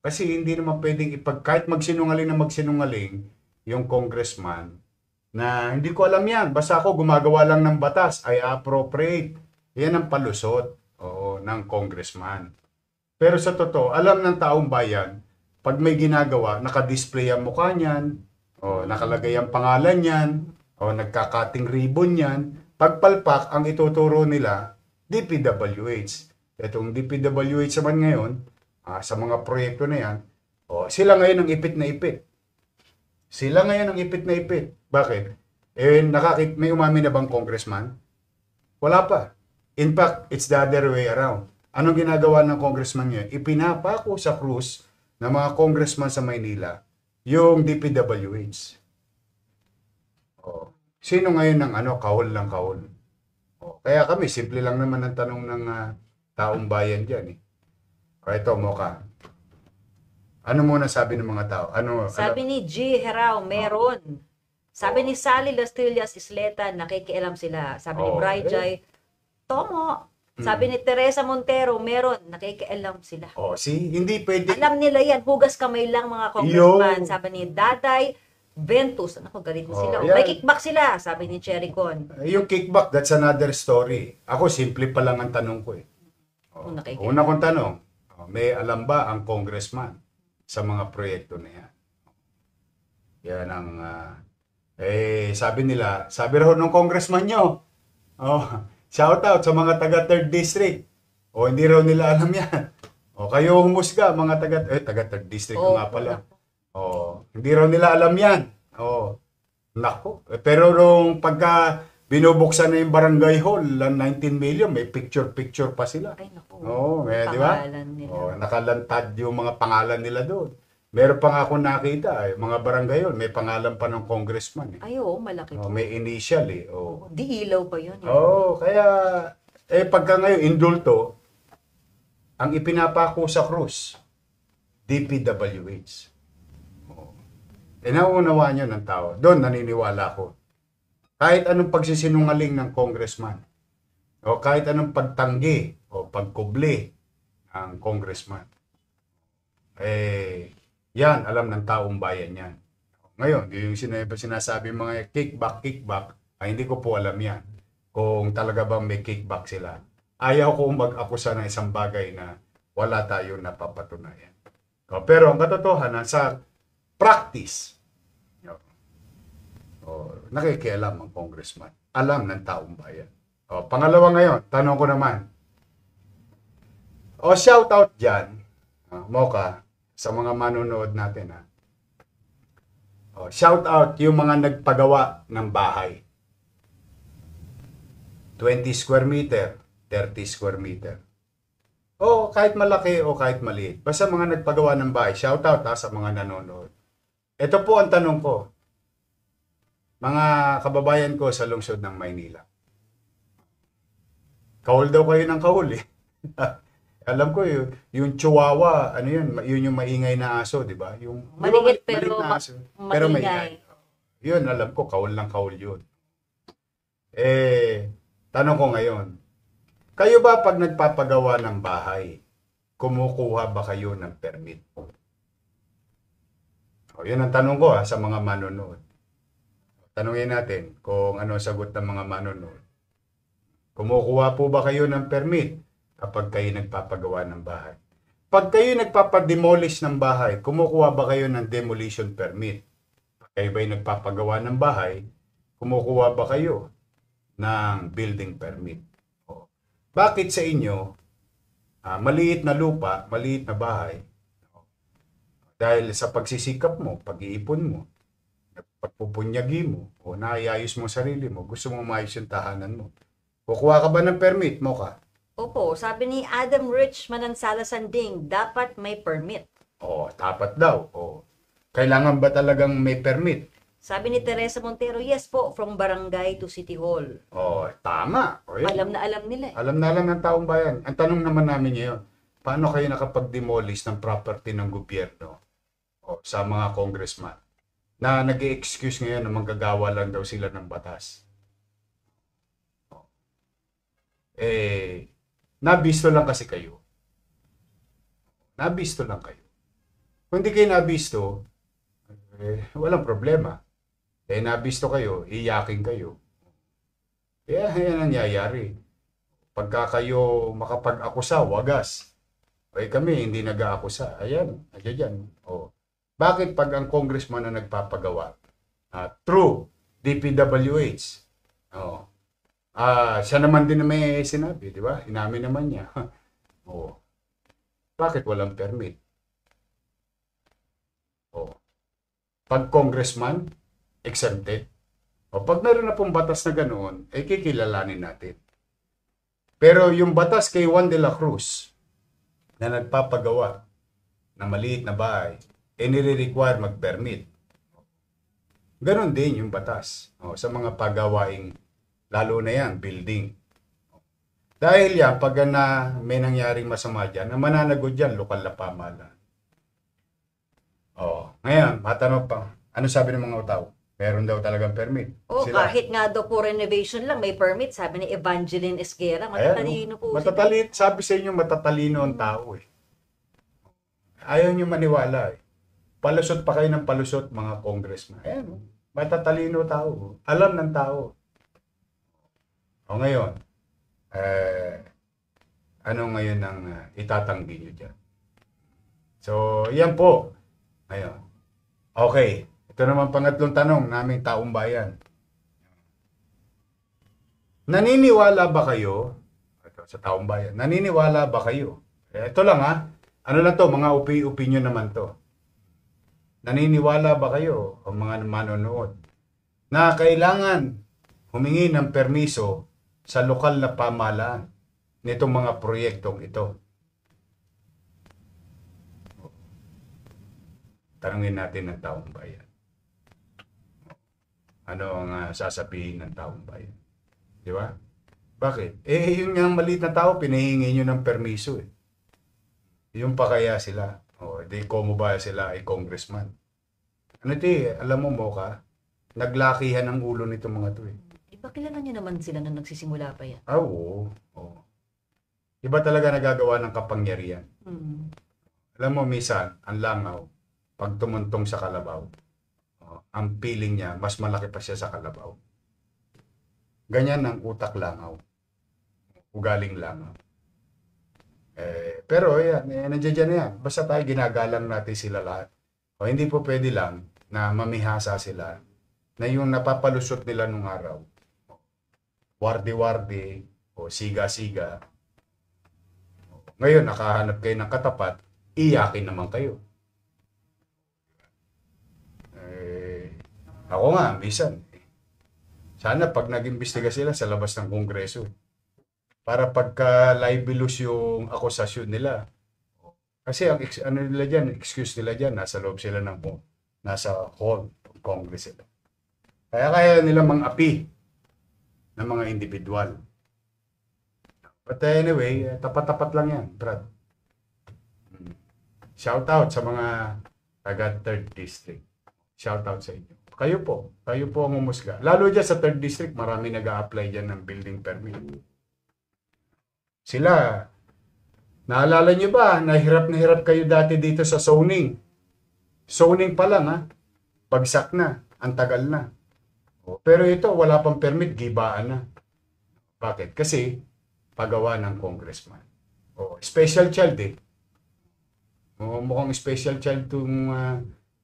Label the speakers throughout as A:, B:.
A: Kasi hindi naman pwedeng kahit magsinungaling na magsinungaling yung congressman na hindi ko alam yan. Basta ako gumagawa lang ng batas, I appropriate. Yan ang palusot ng congressman. Pero sa totoo, alam ng taong bayan, pag may ginagawa, nakadisplay ang mukha niyan, nakalagay ang pangalan niyan, nagkakating ribbon niyan, pagpalpak, ang ituturo nila, DPWH. Itong DPWH naman ngayon, sa mga proyekto na yan, sila ngayon ang ipit na ipit. Sila ngayon ang ipit na ipit. Bakit? May umami na bang congressman? Wala pa. In fact, it's the other way around. Anong ginagawa ng congressman niya? Ipinapako sa krus ng mga congressman sa Maynila yung DPWH. Sino ngayon ang kahol ng kahol? Kaya kami, simple lang naman ang tanong ng taong bayan dyan. Ito, Mocha. Ano muna sabi ng mga tao?
B: Sabi ni G. Herao, meron. Sabi ni Sally Lastillas Isleta, nakikialam sila. Sabi ni Bri Jai, Tomo. Sabi ni Teresa Montero, meron. Nakikialam sila.
A: Hindi pwede.
B: Alam nila yan. Hugas kamay lang mga congressman. Sabi ni Daday Ventus. Ako, galit na sila. May kickback sila. Sabi ni Cherry Con.
A: Yung kickback, that's another story. Ako, simple pa lang ang tanong ko . Una kong tanong, may alam ba ang congressman sa mga proyekto na yan? Yan ang, sabi raw ng congressman nyo, shout out sa mga taga 3rd District. Hindi raw nila alam yan. Kayo humusga, mga taga 3rd District nga pala. Hindi raw nila alam yan. Nako. Pero nung pagka binubuksan na yung barangay hall, 19 million, may picture-picture pa sila.
B: Ay, naku.
A: Di ba? Nakalantad yung mga pangalan nila doon. Meron pa nga akong nakita, mga barangay hall, may pangalan pa ng congressman.
B: Ay, malaki po.
A: May initial
B: Di ilaw pa yun.
A: Kaya, pagka ngayon, indulto, ang ipinapako sa krus, DPWH. Nauunawaan nyo ng tao. Doon naniniwala ko. Kahit anong pagsisinungaling ng congressman, kahit anong pagtanggi o pagkubli ng congressman, yan, alam ng taong bayan yan. Ngayon, yung sinasabi mga kickback, hindi ko po alam yan. Kung talaga bang may kickback sila. Ayaw ko mag-akusa ng isang bagay na wala tayo napapatunayan. Pero ang katotohanan, sa practice, nakikialam ang congressman. Alam ng taong bayan. Pangalawa ngayon, tanong ko naman. Shout out dyan, Mocha, sa mga manonood natin. Shout out yung mga nagpagawa ng bahay. 20 square meter, 30 square meter. Kahit malaki o kahit maliit. Basta mga nagpagawa ng bahay. Shout out sa mga nanonood. Ito po ang tanong ko. Mga kababayan ko sa lungsod ng Maynila. Kahol daw kayo ng kahol Alam ko yung chihuahua, yun yung maingay na aso, di ba? Yung
B: Maliit pero
A: na aso, pero maingay. Yun, alam ko, kahol ng kahol yun. Tanong ko ngayon, kayo ba pag nagpapagawa ng bahay, kumukuha ba kayo ng permit? Yun ang tanong ko sa mga manonood. Tanungin natin kung ano sagot ng mga manonood. Kumukuha po ba kayo ng permit kapag kayo nagpapagawa ng bahay? Pag kayo nagpapademolish ng bahay, kumukuha ba kayo ng demolition permit? Pag kayo ba'y nagpapagawa ng bahay, kumukuha ba kayo ng building permit? Bakit sa inyo, maliit na lupa, maliit na bahay, dahil sa pagsisikap mo, pag-iipon mo, pagpupunyagi mo, naayos mo sarili mo, gusto mo maayos yung tahanan mo. Kukuha ka ba ng permit mo ka?
B: Opo, sabi ni Adam Rich Manansala Sanding, dapat may permit.
A: Dapat daw. Kailangan ba talagang may permit?
B: Sabi ni Teresa Montero, yes po, from barangay to city hall.
A: Tama.
B: Alam na alam nila.
A: Alam na alam ng taong bayan. Ang tanong naman namin ngayon, paano kayo nakapag-demolish ng property ng gobyerno sa mga congressman? Na nag-i-excuse ngayon na manggagawa lang daw sila ng batas. Nabisto lang kasi kayo. Nabisto lang kayo. Kung hindi kayo nabisto, walang problema. Nabisto kayo, iyakin kayo. Kaya yan ang nangyayari. Pagka kayo makapag-akusa, wagas. Kami hindi nag-aakusa. Ayan, dyan. Bakit pag ang congressman na nagpapagawa? True, DPWH. Siya naman din na may sinabi, di ba? Inamin naman niya. Bakit walang permit? Pag congressman, exempted. Pag meron na pong batas na ganoon, kikilalanin natin. Pero yung batas kay Juan de la Cruz na nagpapagawa ng maliit na bahay, nire-require mag-permit. Ganon din yung batas sa mga pagawaing, lalo na yan, building. Dahil yan, pag may nangyaring masama dyan, na mananagot dyan, lokal na pamahalaan. Ngayon, matanong pa, ano sabi ng mga tao? Meron daw talagang permit.
B: Kahit nga daw po renovation lang, may permit. Sabi ni Evangeline Esguera, matatalino po.
A: Sabi sa inyo, matatalino ang tao eh. Ayaw nyo maniwala eh. Palusot pa kayo ng palusot, mga congressman. Matatalino tao. Alam ng tao. Ngayon, ano ngayon ang itatanggi nyo dyan? So, yan po. Ngayon. Okay. Ito naman pangatlong tanong naming taong bayan. Naniniwala ba kayo, ito, sa taong bayan, naniniwala ba kayo? Ito lang ano lang to, mga opinion naman to. Naniniwala ba kayo, o mga manonood, na kailangan humingi ng permiso sa lokal na pamahalaan nitong mga proyektong ito? Tanungin natin ng taong bayan. Ano ang sasabihin ng taong bayan? Di ba? Bakit? Yun nga maliit na tao, pinahingi nyo ng permiso eh. Yung pa kaya sila. Di komo ba sila ay congressman? Alam mo ka, naglakihan ang ulo nito mga to eh.
B: Iba kilala nyo naman sila nung nagsisimula pa yan.
A: Oo. Iba talaga nagagawa ng kapangyarihan. Alam mo, minsan, ang langaw, pag tumuntong sa kalabaw, ang feeling niya, mas malaki pa siya sa kalabaw. Ganyan ang utak langaw. Ugaling langaw. Pero yan, nandiyan dyan yan. Basta tayo ginagalang natin sila lahat. Hindi po pwede lang na mamihasa sila na yung napapalusot nila nung araw. Wardi-wardi o siga-siga. Ngayon, nakahanap kayo ng katapat, iyakin naman kayo. Ako nga, minsan. Sana pag nag-imbestiga sila sa labas ng Kongreso. Para pagka-libelous yung akusasyon nila. Kasi ang nila dyan, excuse nila dyan, nasa loob sila nasa hall ng Congress sila. Kaya nila mang-api ng mga individual. But anyway, tapat-tapat lang yan, Brad. Shout out sa mga taga 3rd District. Shout out sa inyo. Kayo po ang umusga. Lalo dyan sa 3rd District, marami nag-a-apply dyan ng building permit. Sila, naalala nyo ba, na hirap kayo dati dito sa zoning. Zoning pa lang bagsak na, ang tagal na. Pero ito, wala pang permit, gibaan na. Bakit? Kasi, pagawa ng congressman. Special child eh. Mukhang special child itong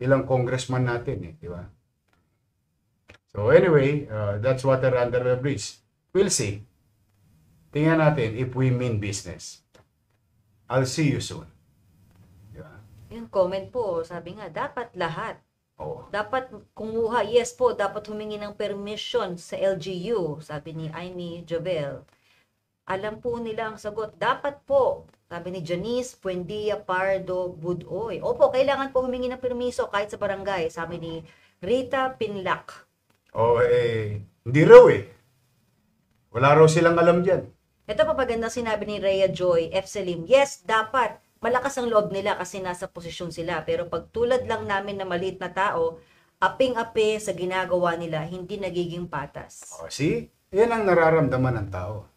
A: ilang congressman natin eh, di ba? So anyway, that's water under the bridge. We'll see. Tingnan natin if we mean business. I'll see you soon. Diba?
B: Yung comment po, sabi nga, dapat lahat. Dapat kumuha, yes po, dapat humingi ng permission sa LGU, sabi ni Amy Jovel. Alam po nila ang sagot, dapat po, sabi ni Janice Buendia Pardo Budoy. Opo, kailangan po humingi ng permiso kahit sa barangay, sabi ni Rita Pinlac.
A: Hindi raw eh. Wala raw silang alam dyan.
B: Ito pa pagandang sinabi ni Rhea Joy F. Selim. Yes, dapat. Malakas ang loob nila kasi nasa posisyon sila. Pero pag tulad lang namin na maliit na tao, aping-api sa ginagawa nila, hindi nagiging patas.
A: See? Yan ang nararamdaman ng tao.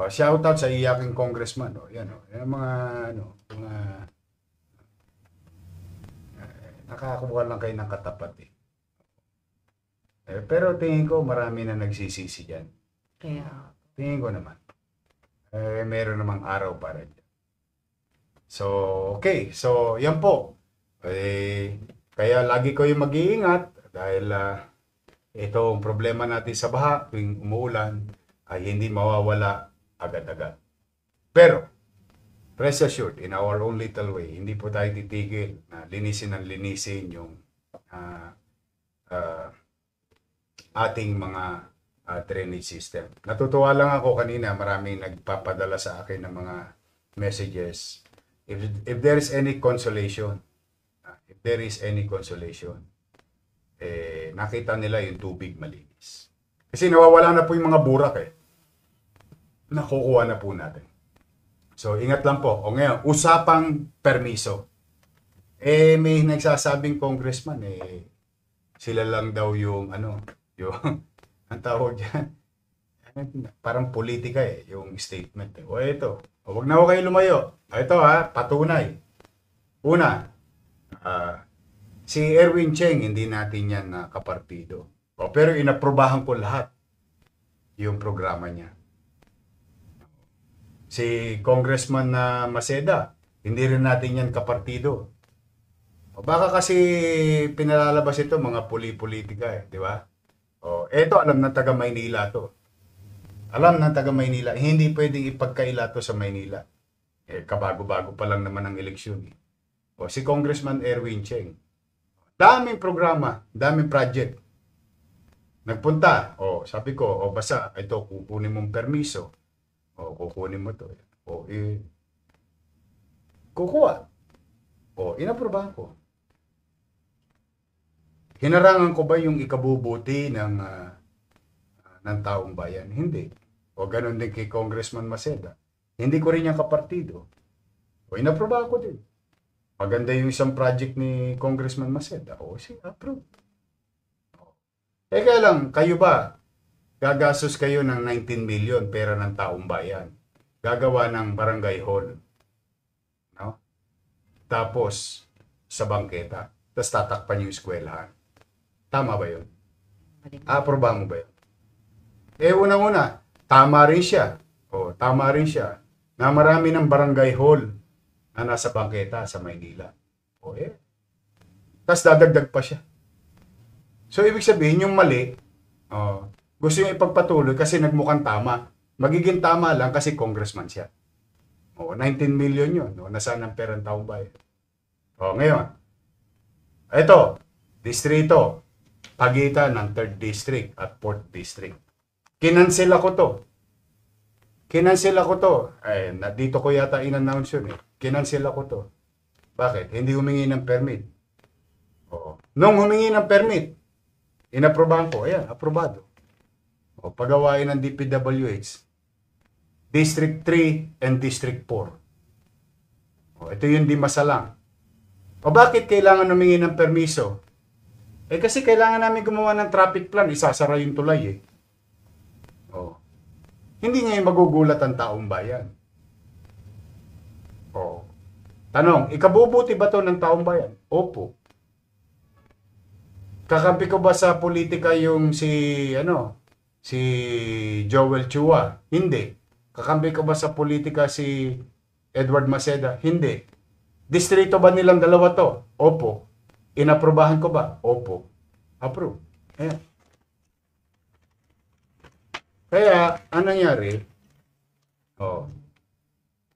A: Shout out sa iyaking congressman. Yan ang mga Nakakuha lang kayo ng katapat eh. Pero tingin ko marami na nagsisisi dyan.
B: Kaya,
A: Tingin ko naman. Meron namang araw para dyan. So, okay. So, yan po. Kaya lagi ko yung mag-iingat dahil itong problema natin sa baha tuwing umuulan ay hindi mawawala agad-agad. Pero, rest assured, in our own little way, hindi po tayo titigil na linisin yung ating mga drainage system. Natutuwa lang ako kanina, maraming nagpapadala sa akin ng mga messages. If there is any consolation, nakita nila yung tubig malinis. Kasi nawawala na po yung mga burak nakukuha na po natin. So, ingat lang po. O ngayon, usapang permiso. May nagsasabing congressman, sila lang daw yung, ang tawag dyan, parang politika yung statement. O ito, wag na ako kayo lumayo. Ito patunay. Una, si Erwin Cheng, hindi natin yan kapartido. Pero inaprobahan ko lahat yung programa niya. Si Congressman Maceda, hindi rin natin yan kapartido. Baka kasi pinalalabas ito mga politika di ba? Eto alam ng taga Maynila to. Alam ng taga Maynila, hindi pwedeng ipagkaila to sa Maynila. Kabago-bago pa lang naman ang eleksyon. Si Congressman Erwin Cheng. Daming programa, daming project. Nagpunta, sabi ko, basta ito kukunin mong permiso. Kukunin mo to. Kukuha. Inaprobahan ko. Hinarangan ko ba yung ikabubuti ng taong bayan? Hindi. Ganun din kay Congressman Maceda. Hindi ko rin yung kapartido. Inaprobahan ko din. Maganda yung isang project ni Congressman Maceda. Sige, approve. Kaya lang, kayo ba, gagastos kayo ng 19 million pera ng taong bayan. Gagawa ng barangay hall. No? Tapos, sa bangketa. Tapos tatakpan yung eskwelahan. Tama ba yun? Aprobahan mo ba yun? Unang-una, tama rin siya. Tama rin siya na marami ng barangay hall na nasa bangketa sa Maynila. Tapos dadagdag pa siya. So, ibig sabihin, yung mali, gusto niya ipagpatuloy kasi nagmukhang tama. Magiging tama lang kasi congressman siya. 19 million yun. Nasaan ang perang taong bayan? Ngayon. Ito, distrito. Pagitan ng 3rd District at 4th District. Kinansel ako to. Dito ko yata in-announce yun Kinansel ako to. Bakit? Hindi humingi ng permit. Nung humingi ng permit, inaprobahan ko. Ayan, aprobado. Pagawain ng DPWH. District 3 and District 4. Ito yung di masalang. Bakit kailangan humingi ng permiso? Kasi kailangan namin gumawa ng traffic plan. Isasara yung tulay Hindi ngayon magugulat ang taong bayan. Tanong, ikabubuti ba to ng taong bayan? Opo. Kakampi ko ba sa politika yung si Joel Chua? Hindi. Kakampi ko ba sa politika si Edward Maceda? Hindi. Distrito ba nilang dalawa to? Opo. Inaprobahan ko ba? Opo. Approve. Ayan. Kaya, anong nangyari?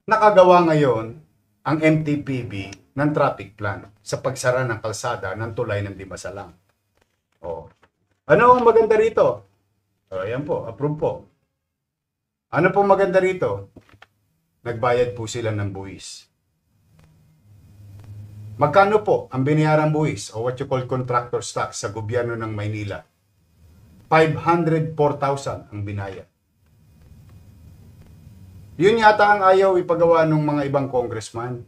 A: Nakagawa ngayon ang MTPB ng traffic plan sa pagsara ng kalsada ng tulay ng Dimasalang. Ano ang maganda rito? Ayan po, approve po. Ano po maganda rito? Nagbayad po sila ng buwis. Magkano po ang binayaran buwis o what you call contractor's tax sa gobyerno ng Maynila? 504,000 ang binayad. Yun yata ang ayaw ipagawa ng mga ibang congressman.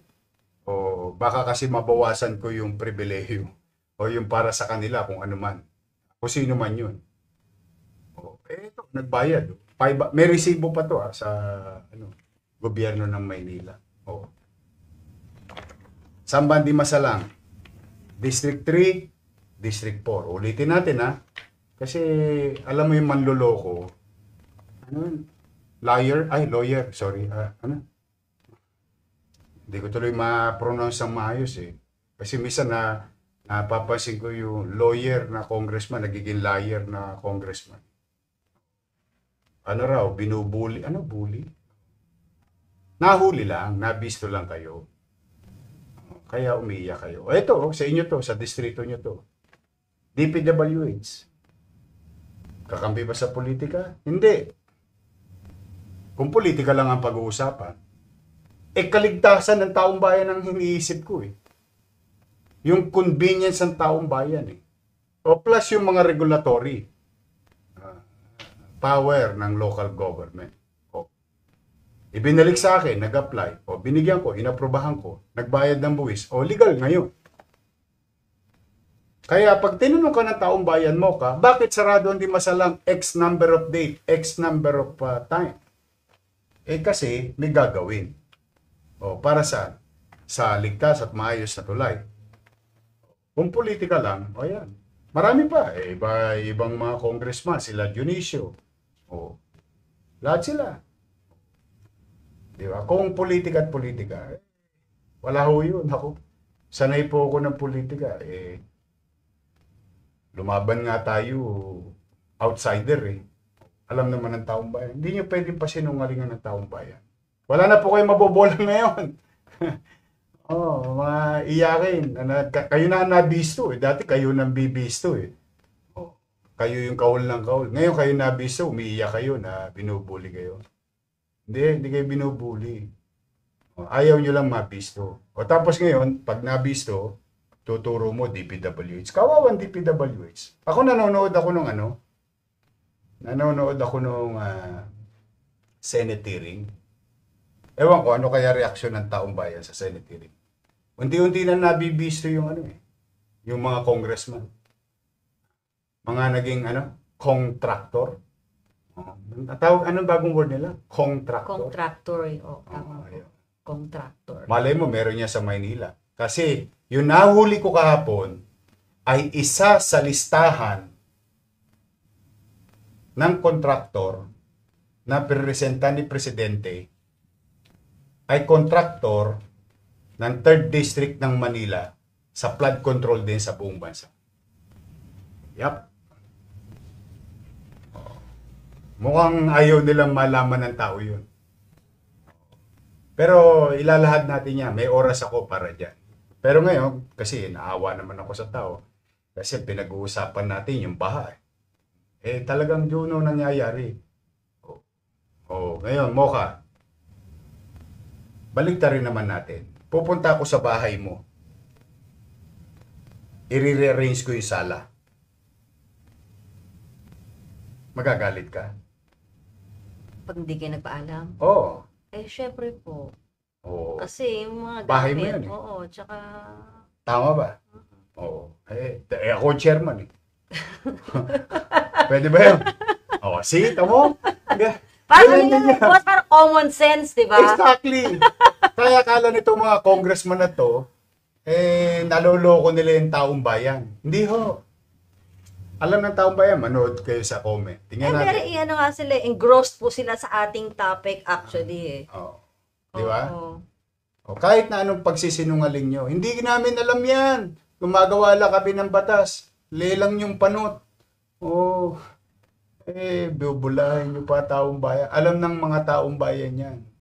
A: Baka kasi mabawasan ko yung pribilehiyo o yung para sa kanila kung ano man. O sino man yun. Ito, nagbayad. May resibo pa to sa gobyerno ng Maynila. Samban di masalang. District 3, District 4. Ulitin natin ha. Kasi alam mo yung manloloko. Ano yun? Lawyer, sorry. Ano? Hindi ko tuloy ma-pronounce ang maayos eh. Kasi minsan napapansin ko yung lawyer na congressman, nagiging liar na congressman. Ano raw, binubuli. Ano bully? Nahuli lang, nabisto lang kayo. Kaya umiiyak kayo. Ito, sa inyo to, sa distrito nyo to. DPWH. Kakampi ba sa politika? Hindi. Kung politika lang ang pag-uusapan, kaligtasan ng taong bayan ang iniisip ko eh. Yung convenience ng taong bayan eh. O plus yung mga regulatory power ng local government. O, ibinalik sa akin, nag-apply, o binigyan ko, inaprobahan ko, nagbayad ng buwis, o legal ngayon. Kaya pag tinanong ka ng taong bayan mo ka, bakit sarado hindi masalang X number of date, X number of time? Kasi may gagawin. O para saan? Sa ligtas at maayos na tulay. Kung politika lang, o yan. Marami pa. Ibang mga congressman, sila Dionisio. O, lahat sila. Di ba? Kung politika at politika, wala ho yun. Ako, sanay po ako ng politika. Lumaban nga tayo, outsider eh. Alam naman ng taong bayan. Hindi nyo pwedeng pasinungalingan ng taong bayan. Wala na po kayo mabobola ngayon. Mga iyakin. Kayo na nabisto eh. Dati kayo nang bibisto eh. Kayo yung kahol ng kahol. Ngayon kayo nabisto, umiiyak kayo na binubuli kayo. Hindi kayo binubuli. Ayaw nyo lang mabisto. Tapos ngayon, pag nabisto, tuturo mo DPWH. Kawawan DPWH. Ako nanonood ako nung Senate hearing. Ewan ko ano kaya reaksyon ng taong bayan sa Senate hearing. Unti-unti na nabibisto yung yung mga congressman. Mga naging contractor. Anong bagong word nila? Contractor.
B: Contractor. Tama po. Contractor.
A: Malay mo, meron niya sa Maynila. Kasi, yung nahuli ko kahapon ay isa sa listahan ng kontraktor na pirepresenta ni Presidente ay kontraktor ng 3rd District ng Manila sa flood control din sa buong bansa. Yap. Mukhang ayaw nilang malaman ng tao yun. Pero ilalahad natin yan. May oras ako para dyan. Pero ngayon, kasi naawa naman ako sa tao. Kasi pinag-uusapan natin yung baha. Talagang yun ang nangyayari. Ngayon, Mocha. Balik rin naman natin. Pupunta ako sa bahay mo. I-rearrange ko yung sala. Magagalit ka?
B: Pag hindi kayo nagpaalam?
A: Oo.
B: Syempre po.
A: Oo.
B: Kasi yung mga
A: Bahay mo
B: gamit,
A: yan eh.
B: oo, tsaka...
A: Tama ba? Oo. Ako chairman eh. Pwede ba yun? See? Tamo?
B: Parang boss, parang common sense, di ba?
A: Exactly. Kaya akala nito mga congressman na to, naloloko nila yung taong bayan. Hindi ho. Alam ng taong bayan, manood kayo sa comment. Tingnan natin.
B: Very, nga sila, engrossed po sila sa ating topic actually eh.
A: Di ba?
B: Oo.
A: Kahit na anong pagsisinungaling nyo, hindi namin alam yan. Gumagawa lang kami ng batas. Lelang yung panot. Bubulahin nyo pa taong bayan. Alam ng mga taong bayan yan.